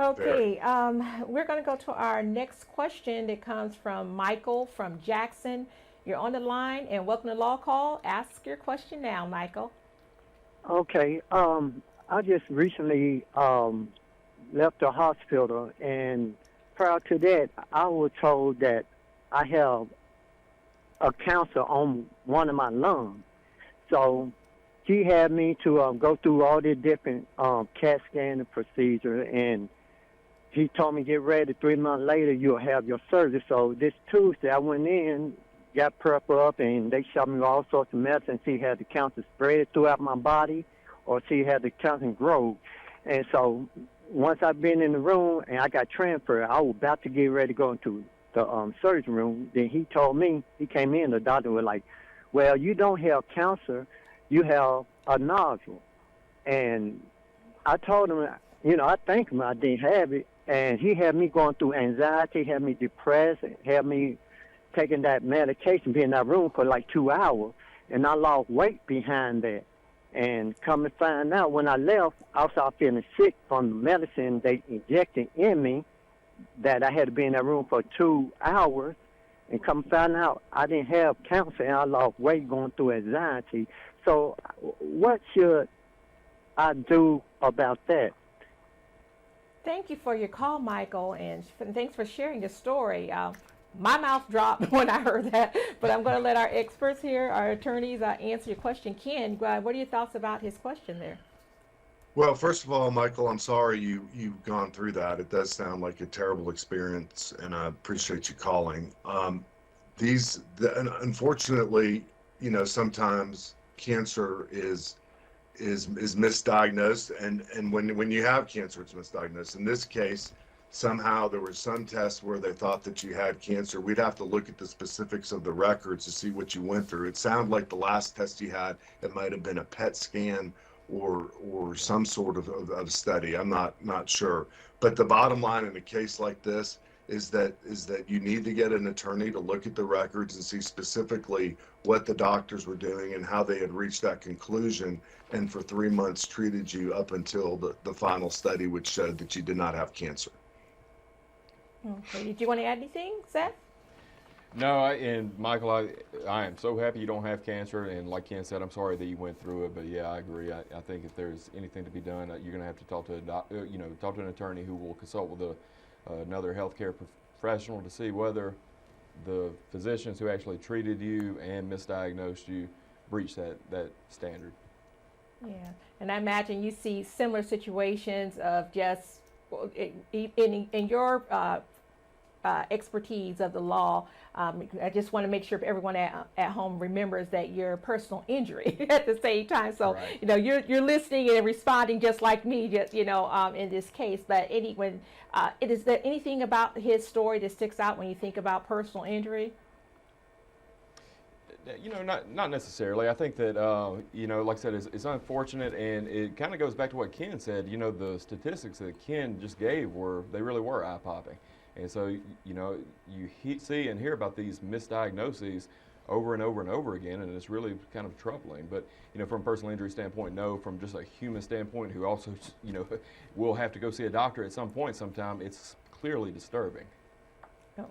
Okay, we're going to go to our next question that comes from Michael from Jackson. You're on the line and welcome to Law Call. Ask your question now, Michael. Okay. I just recently left the hospital, and prior to that, I was told that I have a cancer on one of my lungs. So he had me to go through all the different CAT scan and procedure, and he told me, get ready, 3 months later, you'll have your surgery. So this Tuesday, I went in, got prepped up, and they shot me all sorts of medicine. See, had the cancer spread throughout my body, or see, had the cancer grow. And so once I've been in the room and I got transferred, I was about to get ready to go into the surgery room. Then he told me, he came in, the doctor was like, well, you don't have cancer, you have a nodule. And I told him, I thanked him I didn't have it. And he had me going through anxiety, had me depressed, had me taking that medication, being in that room for like 2 hours. And I lost weight behind that. And come to find out, when I left, I started feeling sick from the medicine they injected in me, that I had to be in that room for 2 hours. And come find out, I didn't have cancer, and I lost weight going through anxiety. So what should I do about that? Thank you for your call, Michael, and thanks for sharing your story. My mouth dropped when I heard that, but I'm going to let our experts here, our attorneys, answer your question. Ken, what are your thoughts about his question there? Well, first of all, Michael, I'm sorry you've gone through that. It does sound like a terrible experience, and I appreciate you calling. Unfortunately, sometimes cancer is misdiagnosed, and when you have cancer, it's misdiagnosed. In this case, somehow there was some tests where they thought that you had cancer. We'd have to look at the specifics of the records to see what you went through. It sounded like the last test you had, it might have been a PET scan or some sort of study. I'm not sure. But the bottom line in a case like this is that you need to get an attorney to look at the records and see specifically what the doctors were doing and how they had reached that conclusion, and for 3 months treated you up until the final study, which showed that you did not have cancer. Okay. Did you want to add anything, Seth? No, and Michael, I am so happy you don't have cancer, and like Ken said, I'm sorry that you went through it. But yeah, I agree. I think if there's anything to be done, you're going to have to talk to talk to an attorney who will consult with another healthcare professional to see whether the physicians who actually treated you and misdiagnosed you breached that standard. Yeah, and I imagine you see similar situations of just in your expertise of the law. I just want to make sure everyone at home remembers that you're personal injury at the same time. So right. You're listening and responding just like me, just in this case. But is there anything about his story that sticks out when you think about personal injury? Not necessarily. I think that like I said, it's unfortunate, and it kind of goes back to what Ken said. The statistics that Ken just gave really were eye-popping. And so, you see and hear about these misdiagnoses over and over and over again, and it's really kind of troubling. But, from a personal injury standpoint, no. From just a human standpoint, who also, will have to go see a doctor at some point sometime, it's clearly disturbing. Okay.